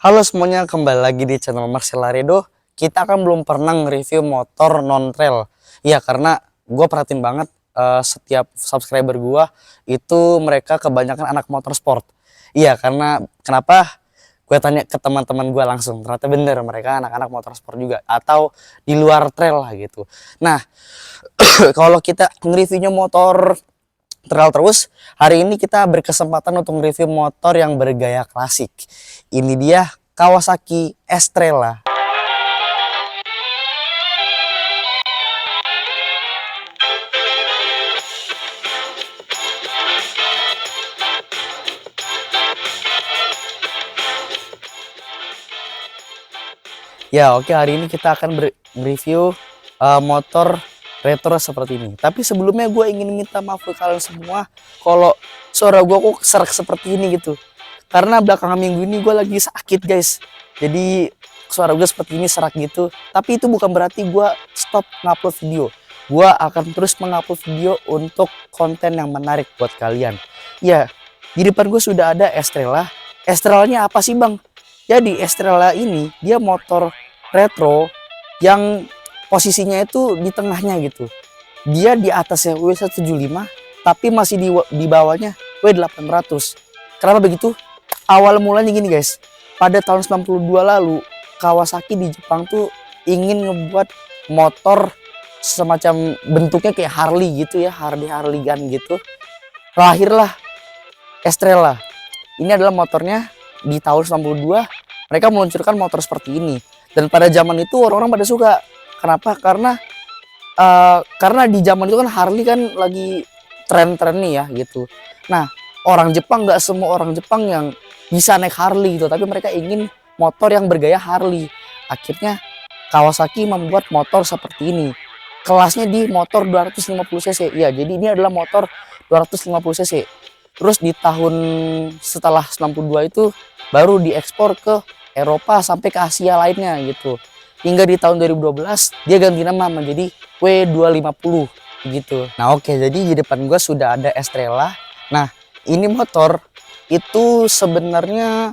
Halo semuanya, kembali lagi di channel Marcel Laredo. Kita kan belum pernah nge-review motor non-trail. Ya, karena gue perhatiin banget setiap subscriber gue itu mereka kebanyakan anak motor sport. Iya, karena kenapa? Gue tanya ke teman-teman gue langsung, ternyata bener mereka anak-anak motor sport juga atau di luar trail lah gitu. Nah, kalau kita nge-reviewnya motor trail terus, hari ini kita berkesempatan untuk review motor yang bergaya klasik. Ini dia Kawasaki Estrella. Ya, oke, hari ini kita akan review motor retro seperti ini. Tapi sebelumnya gue ingin minta maaf ke kalian semua kalau suara gue kok serak seperti ini gitu. Karena belakangan minggu ini gue lagi sakit, guys. Jadi suara gue seperti ini serak gitu. Tapi itu bukan berarti gue stop ngupload video. Gue akan terus mengupload video untuk konten yang menarik buat kalian. Ya, di depan gue sudah ada Estrella. Estrellanya apa sih, Bang? Jadi Estrella ini dia motor retro yang posisinya itu di tengahnya gitu. Dia di atasnya W175 tapi masih di bawahnya W800. Kenapa begitu? Awal mulanya gini, guys. Pada tahun 92 lalu Kawasaki di Jepang tuh ingin ngebuat motor semacam bentuknya kayak Harley gitu ya, Harley Gun gitu. Lahirlah Estrella. Ini adalah motornya di tahun 92 mereka meluncurkan motor seperti ini. Dan pada zaman itu orang-orang pada suka. Kenapa? Karena di zaman itu kan Harley kan lagi tren-tren nih ya gitu. Nah, orang Jepang, nggak semua orang Jepang yang bisa naik Harley gitu, tapi mereka ingin motor yang bergaya Harley. Akhirnya Kawasaki membuat motor seperti ini. Kelasnya di motor 250 cc. Ya, jadi ini adalah motor 250 cc. Terus di tahun setelah 92 itu baru diekspor ke Eropa sampai ke Asia lainnya gitu. Hingga di tahun 2012 dia ganti nama menjadi W250 gitu. Nah, oke, jadi di depan gua sudah ada Estrella. Nah, ini motor itu sebenarnya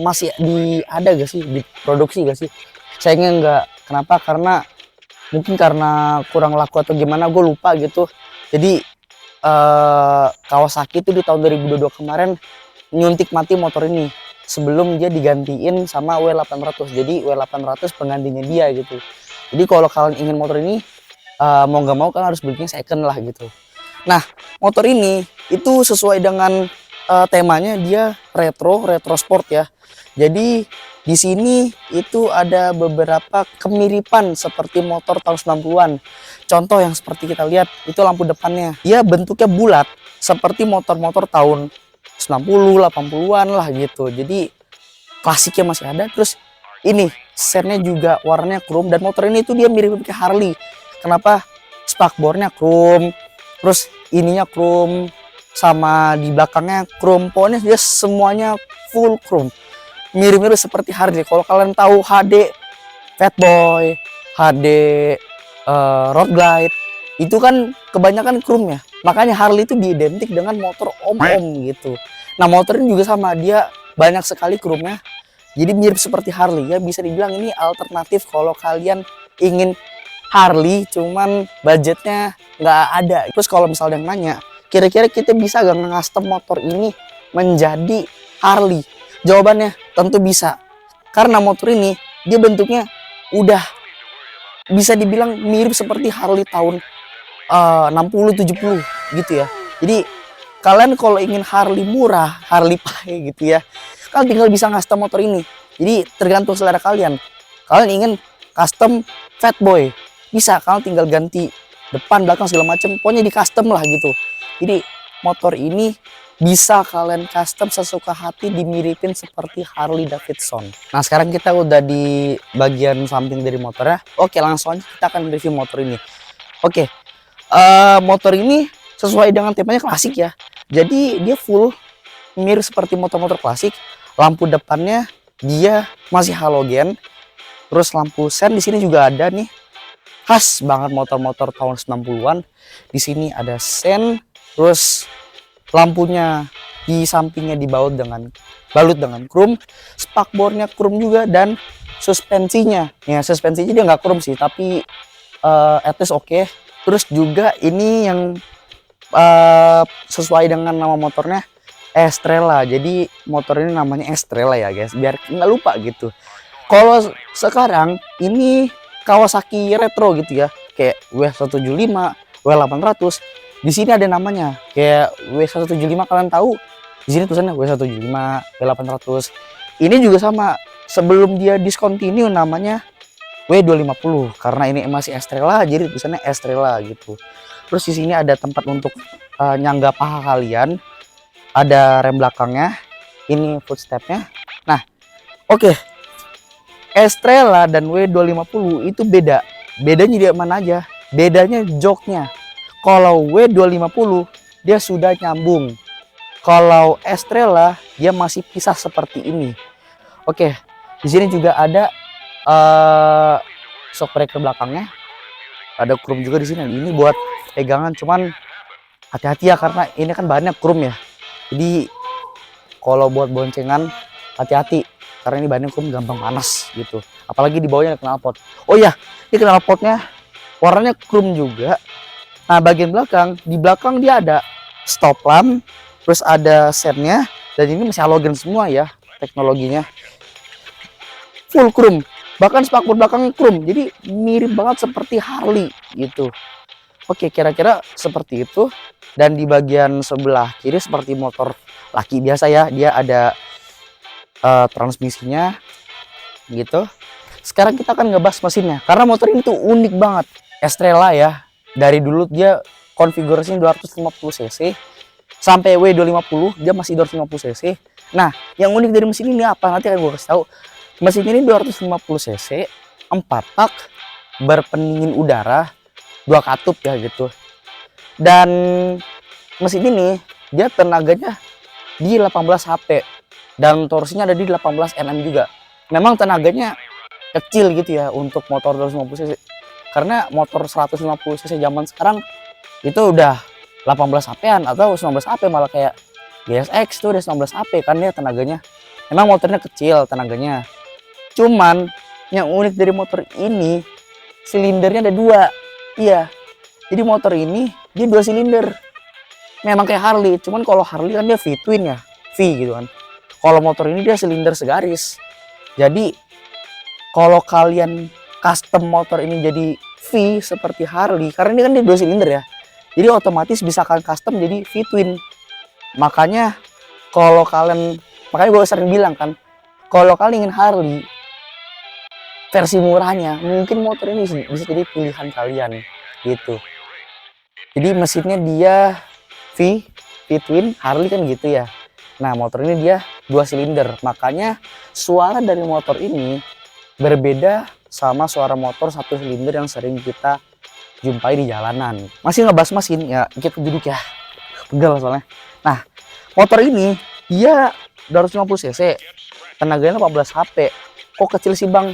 masih ada gak sih, diproduksi gak sih? Sayangnya enggak. Kenapa? Karena mungkin karena kurang laku atau gimana, gue lupa gitu. Jadi Kawasaki itu di tahun 2022 kemarin nyuntik mati motor ini sebelum dia digantiin sama W800. Jadi W800 penggantinya dia gitu. Jadi kalau kalian ingin motor ini mau nggak mau kalian harus belinya second lah gitu. Nah, motor ini itu sesuai dengan temanya, dia retro sport ya. Jadi di sini itu ada beberapa kemiripan seperti motor tahun 90-an. Contoh yang seperti kita lihat itu lampu depannya. Dia bentuknya bulat seperti motor-motor tahun 90, 80-an lah gitu. Jadi klasiknya masih ada. Terus ini sennya juga warnanya chrome, dan motor ini tuh dia mirip kayak Harley. Kenapa? Spakbornya chrome, terus ininya chrome, sama di belakangnya chrome. Pokoknya dia semuanya full chrome, mirip-mirip seperti Harley. Kalau kalian tahu HD Fatboy, HD Road Glide, itu kan kebanyakan chrome ya. Makanya Harley itu diidentik dengan motor om-om gitu. Nah, motor ini juga sama, dia banyak sekali chrome-nya. Jadi mirip seperti Harley ya, bisa dibilang ini alternatif kalau kalian ingin Harley cuman budgetnya nggak ada. Terus kalau misalnya yang nanya, kira-kira kita bisa gak nge-custom motor ini menjadi Harley? Jawabannya tentu bisa. Karena motor ini dia bentuknya udah bisa dibilang mirip seperti Harley tahun 60-70 gitu ya. Jadi kalian kalau ingin Harley murah, Harley pahe gitu ya, kalian tinggal bisa custom motor ini. Jadi tergantung selera kalian. Kalian ingin custom Fatboy, bisa, kalian tinggal ganti depan, belakang, segala macam, pokoknya di custom lah gitu. Jadi motor ini bisa kalian custom sesuka hati, dimiripin seperti Harley Davidson. Nah, sekarang kita udah di bagian samping dari motornya. Oke, langsung aja kita akan review motor ini. Oke, motor ini sesuai dengan temanya klasik ya. Jadi dia full mirip seperti motor-motor klasik. Lampu depannya dia masih halogen. Terus lampu sen di sini juga ada nih. Khas banget motor-motor tahun 90-an. Di sini ada sen, terus lampunya di sampingnya balut dengan chrome, spakbornya chrome juga, dan suspensinya dia nggak chrome sih, tapi at least oke. Terus juga ini yang sesuai dengan nama motornya Estrella, jadi motor ini namanya Estrella ya guys, biar nggak lupa gitu. Kalau sekarang ini Kawasaki retro gitu ya, kayak W175, W800, di sini ada namanya kayak W175, kalian tahu di sini tulisannya W175, W800. Ini juga sama, sebelum dia discontinue namanya W250, karena ini masih Estrella jadi tulisannya Estrella gitu. Terus di sini ada tempat untuk nyangga paha kalian, ada rem belakangnya, ini footstepnya. Nah, oke. Estrella dan W250 itu beda. Bedanya di mana aja? Bedanya joknya. Kalau W250 dia sudah nyambung. Kalau Estrella dia masih pisah seperti ini. Oke, di sini juga ada shock breaker belakangnya. Ada chrome juga di sini. Ini buat pegangan, cuman hati-hati ya karena ini kan bahannya chrome ya. Jadi kalau buat boncengan hati-hati, karena ini bahannya chrome gampang panas gitu. Apalagi di bawahnya ada knalpot. Oh iya, ini knalpotnya warnanya chrome juga. Nah, bagian belakang, di belakang dia ada stop lamp, terus ada sennya, dan ini masih halogen semua ya teknologinya. Full chrome, bahkan spakbor belakang chrome, jadi mirip banget seperti Harley gitu. Oke, kira-kira seperti itu. Dan di bagian sebelah kiri seperti motor laki biasa ya, dia ada transmisinya gitu. Sekarang kita akan ngebahas mesinnya, karena motor ini tuh unik banget. Estrella ya, dari dulu dia konfigurasinya 250 cc sampai W250 dia masih 250 cc. Nah, yang unik dari mesin ini apa, nanti akan gue kasih tahu. Mesin ini 250 cc, 4 tak, berpendingin udara, 2 katup ya gitu. Dan mesin ini dia tenaganya di 18 HP dan torsinya ada di 18 Nm juga. Memang tenaganya kecil gitu ya untuk motor 250 cc, karena motor 150 cc zaman sekarang itu udah 18 HP-an atau 19 HP, malah kayak GSX tuh udah 19 HP kan, dia tenaganya memang motornya kecil tenaganya. Cuman yang unik dari motor ini, silindernya ada 2. Iya, jadi motor ini dia 2 silinder. Memang kayak Harley, cuman kalau Harley kan dia V-twin ya, V gitu kan. Kalau motor ini dia silinder segaris. Jadi kalau kalian custom motor ini jadi V seperti Harley, karena ini kan dia 2 silinder ya, jadi otomatis bisa kalian custom jadi V-twin. Makanya gue sering bilang kan, kalau kalian ingin Harley versi murahnya, mungkin motor ini bisa jadi pilihan kalian gitu. Jadi mesinnya dia V-twin, Harley kan gitu ya. Nah, motor ini dia 2 silinder, makanya suara dari motor ini berbeda sama suara motor 1 silinder yang sering kita jumpai di jalanan. Masih ngebahas mesin ya, kita duduk ya, pegal soalnya. Nah, motor ini dia 250 cc, tenaganya 18 HP. Kok kecil sih bang?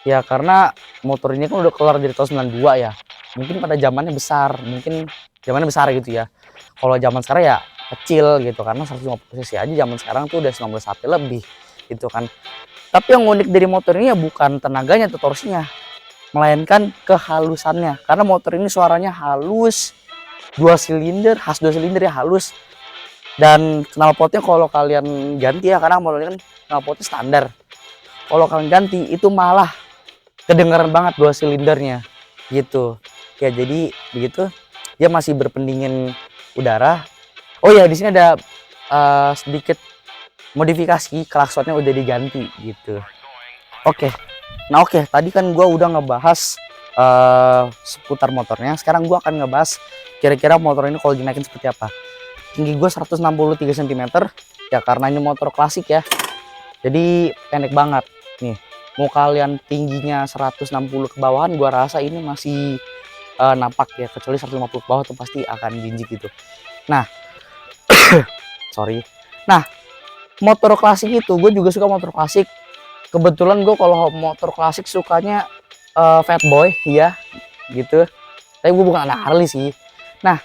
Ya karena motor ini kan udah keluar dari tahun 92 ya, mungkin pada zamannya besar, gitu ya. Kalau zaman sekarang ya kecil gitu, karena 150 cc aja zaman sekarang tuh udah 19 HP lebih gitu kan. Tapi yang unik dari motor ini ya bukan tenaganya atau torsinya, melainkan kehalusannya, karena motor ini suaranya halus, 2 silinder, khas 2 silinder ya, halus. Dan knalpotnya kalau kalian ganti ya, karena motornya kan knalpotnya standar, kalau kalian ganti itu malah kedengaran banget 2 silindernya gitu ya. Jadi begitu, dia masih berpendingin udara. Oh ya, di sini ada sedikit modifikasi, klaksonnya udah diganti gitu. Oke. Nah oke, tadi kan gua udah ngebahas seputar motornya. Sekarang gua akan ngebahas kira-kira motor ini kalau dinaikin seperti apa. Tinggi gua 163 cm ya, karena ini motor klasik ya, jadi pendek banget nih. Mau kalian tingginya 160 ke bawahan, gua rasa ini masih nampak ya, kecuali 150 ke bawah tuh pasti akan jinjik gitu. Nah sorry. Nah, motor klasik itu gue juga suka motor klasik. Kebetulan gue kalau motor klasik sukanya fat boy ya gitu, tapi gue bukan anak Harley sih. Nah,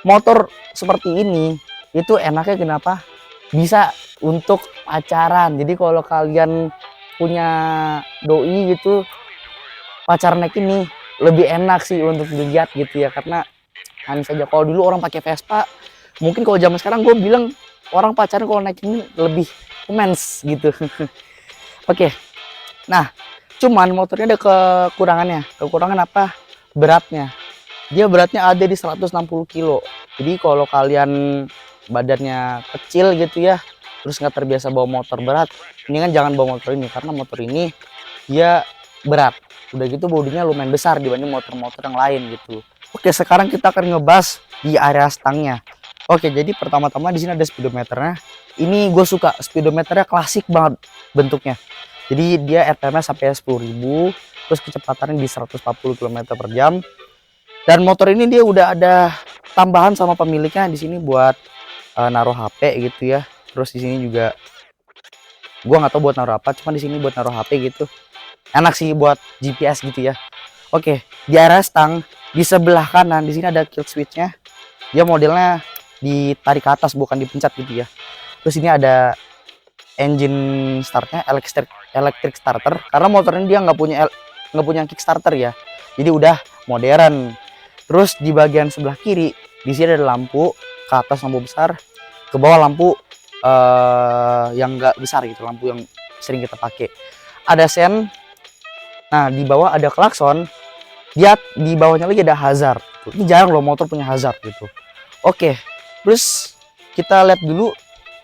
motor seperti ini itu enaknya kenapa, bisa untuk pacaran. Jadi kalau kalian punya doi gitu, pacaran naik ini lebih enak sih untuk dilihat gitu ya, karena manis aja. Kalau dulu orang pakai Vespa, mungkin kalau zaman sekarang gue bilang orang pacaran kalau naik ini lebih romance gitu. Oke, nah cuman motornya ada kekurangannya. Kekurangan apa? Beratnya. Dia beratnya ada di 160 kilo. Jadi kalau kalian badannya kecil gitu ya, terus nggak terbiasa bawa motor berat, mendingan jangan bawa motor ini, karena motor ini dia berat. Udah gitu bodinya lumayan besar dibanding motor-motor yang lain gitu. Oke, sekarang kita akan ngebahas di area stangnya. Oke, jadi pertama-tama di sini ada speedometernya. Ini gue suka, speedometernya klasik banget bentuknya. Jadi dia RPM-nya sampai 10.000, terus kecepatannya di 140 km per jam. Dan motor ini dia udah ada tambahan sama pemiliknya di sini buat naruh HP gitu ya. Terus di sini juga gua nggak tahu buat naruh apa, cuma di sini buat naruh HP gitu. Enak sih buat GPS gitu ya. Oke, di area stang di sebelah kanan di sini ada kill switch-nya. Dia modelnya ditarik ke atas bukan dipencet gitu ya. Terus ini ada engine startnya, electric starter, karena motor ini dia nggak punya kickstarter ya. Jadi udah modern. Terus di bagian sebelah kiri di sini ada lampu, ke atas lampu besar, ke bawah lampu yang nggak besar gitu, lampu yang sering kita pakai. Ada sen. Nah di bawah ada klakson. Dia di bawahnya lagi ada hazard. Ini jarang loh motor punya hazard gitu. Oke, terus kita lihat dulu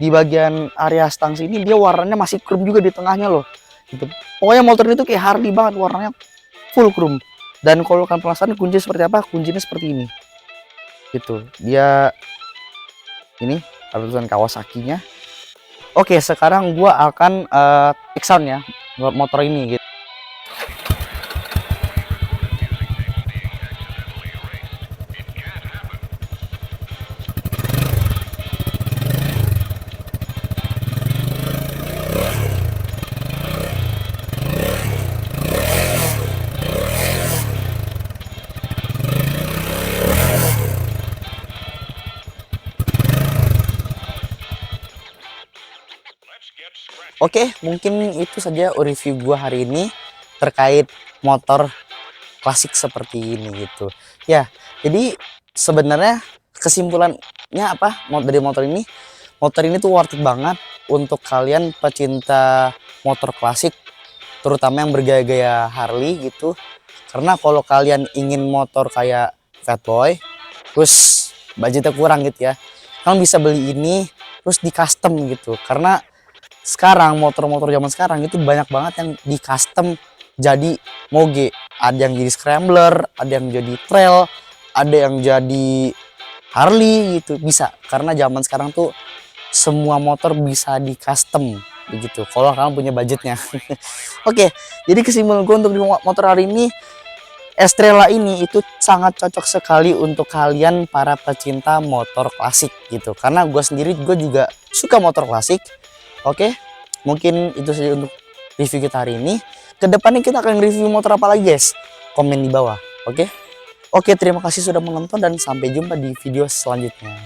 di bagian area stang sini, dia warnanya masih chrome juga di tengahnya loh. Gitu. Pokoknya motor ini tuh kayak Harley banget, warnanya full chrome. Dan kalau kalian penasaran kunci seperti apa, kuncinya seperti ini. Gitu. Dia ini ada tulisan Kawasaki-nya. Oke, sekarang gua akan pick sound ya buat motor ini gitu. Oke, mungkin itu saja review gua hari ini terkait motor klasik seperti ini gitu. Ya, jadi sebenarnya kesimpulannya apa dari motor ini? Motor ini tuh worth it banget untuk kalian pecinta motor klasik, terutama yang bergaya-gaya Harley gitu. Karena kalau kalian ingin motor kayak Fatboy, terus budgetnya kurang gitu ya, kalian bisa beli ini terus di custom gitu. Karena sekarang motor-motor zaman sekarang itu banyak banget yang di custom jadi moge. Ada yang jadi scrambler, ada yang jadi trail, ada yang jadi Harley gitu, bisa. Karena zaman sekarang tuh semua motor bisa di custom begitu kalau kamu punya budgetnya. Oke, jadi kesimpulan gue untuk motor hari ini, Estrella ini itu sangat cocok sekali untuk kalian para pecinta motor klasik gitu. Karena gue sendiri juga suka motor klasik. Oke, mungkin itu saja untuk review kita hari ini. Kedepannya kita akan review motor apa lagi guys? Komen di bawah, oke? Oke, terima kasih sudah menonton dan sampai jumpa di video selanjutnya.